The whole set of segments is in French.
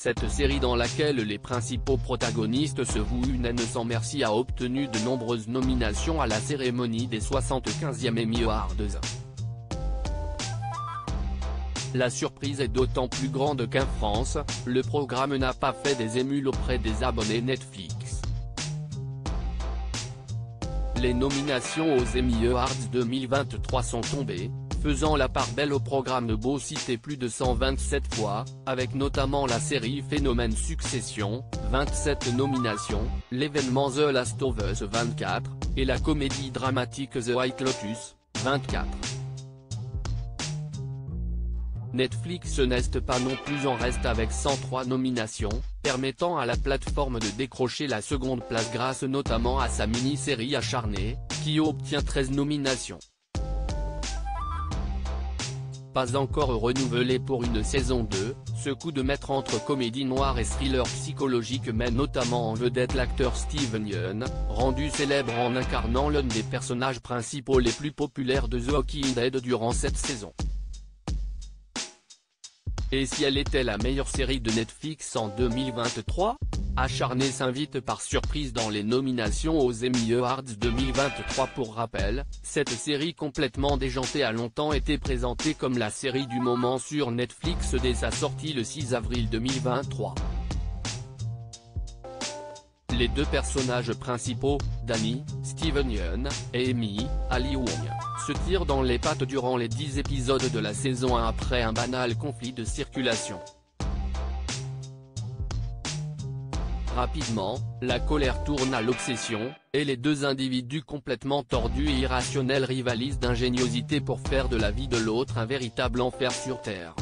Cette série dans laquelle les principaux protagonistes se vouent une haine sans merci a obtenu de nombreuses nominations à la cérémonie des 75e Emmy Awards. La surprise est d'autant plus grande qu'en France, le programme n'a pas fait des émules auprès des abonnés Netflix. Les nominations aux Emmy Awards 2023 sont tombées, faisant la part belle au programme beau cité plus de 127 fois, avec notamment la série Phénomène Succession, 27 nominations, l'événement The Last of Us 24, et la comédie dramatique The White Lotus, 24. Netflix n'est pas non plus en reste avec 103 nominations, permettant à la plateforme de décrocher la seconde place grâce notamment à sa mini-série Acharnée, qui obtient 13 nominations. Pas encore renouvelé pour une saison 2, ce coup de maître entre comédie noire et thriller psychologique met notamment en vedette l'acteur Steven Yeun, rendu célèbre en incarnant l'un des personnages principaux les plus populaires de The Walking Dead durant cette saison. Et si elle était la meilleure série de Netflix en 2023 ? Acharnée s'invite par surprise dans les nominations aux Emmy Awards 2023. Pour rappel, cette série complètement déjantée a longtemps été présentée comme la série du moment sur Netflix dès sa sortie le 6 avril 2023. Les deux personnages principaux, Danny, Steven Yeun, et Amy, Ali Wong, se tirent dans les pattes durant les 10 épisodes de la saison 1 après un banal conflit de circulation. Rapidement, la colère tourne à l'obsession, et les deux individus complètement tordus et irrationnels rivalisent d'ingéniosité pour faire de la vie de l'autre un véritable enfer sur Terre.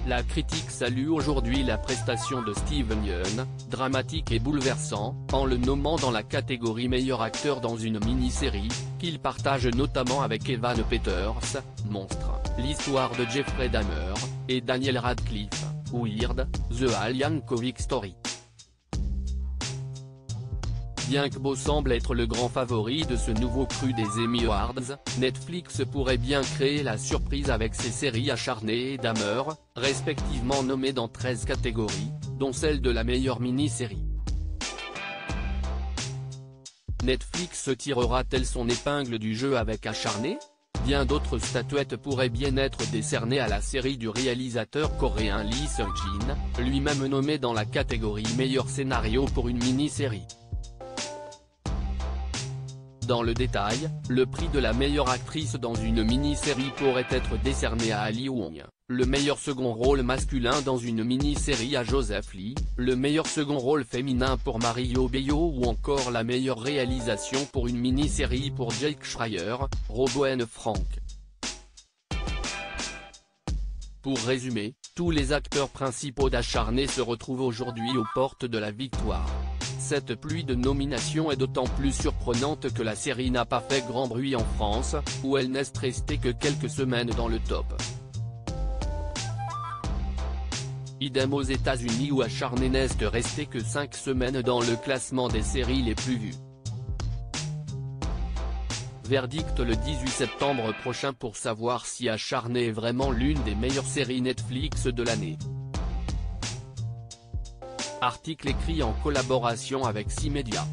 La critique salue aujourd'hui la prestation de Steven Yeun, dramatique et bouleversant, en le nommant dans la catégorie meilleur acteur dans une mini-série, qu'il partage notamment avec Evan Peters, Monstre, l'histoire de Jeffrey Dahmer, et Daniel Radcliffe, Weird, The Al Yankovic Story. Bien que Beau semble être le grand favori de ce nouveau cru des Emmy Awards, Netflix pourrait bien créer la surprise avec ses séries Acharnée et Dahmer, respectivement nommées dans 13 catégories, dont celle de la meilleure mini-série. Netflix tirera-t-elle son épingle du jeu avec Acharnée ? Bien d'autres statuettes pourraient bien être décernées à la série du réalisateur coréen Lee Seung-jin, lui-même nommé dans la catégorie meilleur scénario pour une mini-série. Dans le détail, le prix de la meilleure actrice dans une mini-série pourrait être décerné à Ali Wong, le meilleur second rôle masculin dans une mini-série à Joseph Lee, le meilleur second rôle féminin pour Mario Beyo ou encore la meilleure réalisation pour une mini-série pour Jake Schreier, Roboen Frank. Pour résumer, tous les acteurs principaux d'Acharnée se retrouvent aujourd'hui aux portes de la victoire. Cette pluie de nominations est d'autant plus surprenante que la série n'a pas fait grand bruit en France, où elle n'est restée que quelques semaines dans le top. Idem aux États-Unis où Acharnée n'est restée que 5 semaines dans le classement des séries les plus vues. Verdict le 18 septembre prochain pour savoir si Acharnée est vraiment l'une des meilleures séries Netflix de l'année. Article écrit en collaboration avec 6 médias.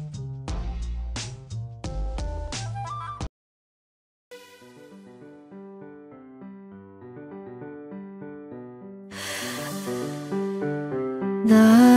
나